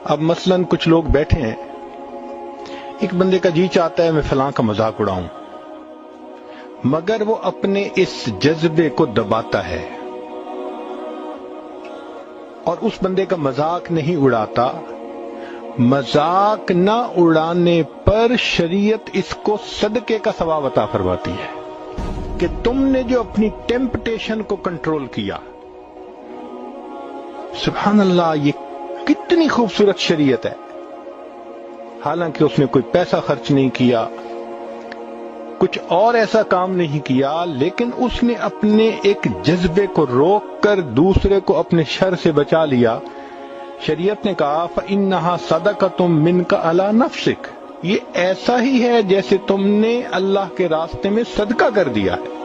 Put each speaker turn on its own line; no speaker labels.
اب مثلاً کچھ لوگ بیٹھے ہیں، ایک بندے کا جی چاہتا ہے میں فلاں کا مذاق اڑاؤں، مگر وہ اپنے اس جذبے کو دباتا ہے اور اس بندے کا مذاق نہیں اڑاتا۔ مذاق نہ اڑانے پر شریعت اس کو صدقے کا ثواب عطا فرماتی ہے کہ تم نے جو اپنی ٹیمپٹیشن کو کنٹرول کیا۔ سبحان اللہ، یہ کتنی خوبصورت شریعت ہے۔ حالانکہ اس نے کوئی پیسہ خرچ نہیں کیا، کچھ اور ایسا کام نہیں کیا، لیکن اس نے اپنے ایک جذبے کو روک کر دوسرے کو اپنے شر سے بچا لیا۔ شریعت نے کہا فَإِنَّهَا صَدَقَةٌ مِّنْكَ عَلَى نَفْسِكَ، یہ ایسا ہی ہے جیسے تم نے اللہ کے راستے میں صدقہ کر دیا ہے۔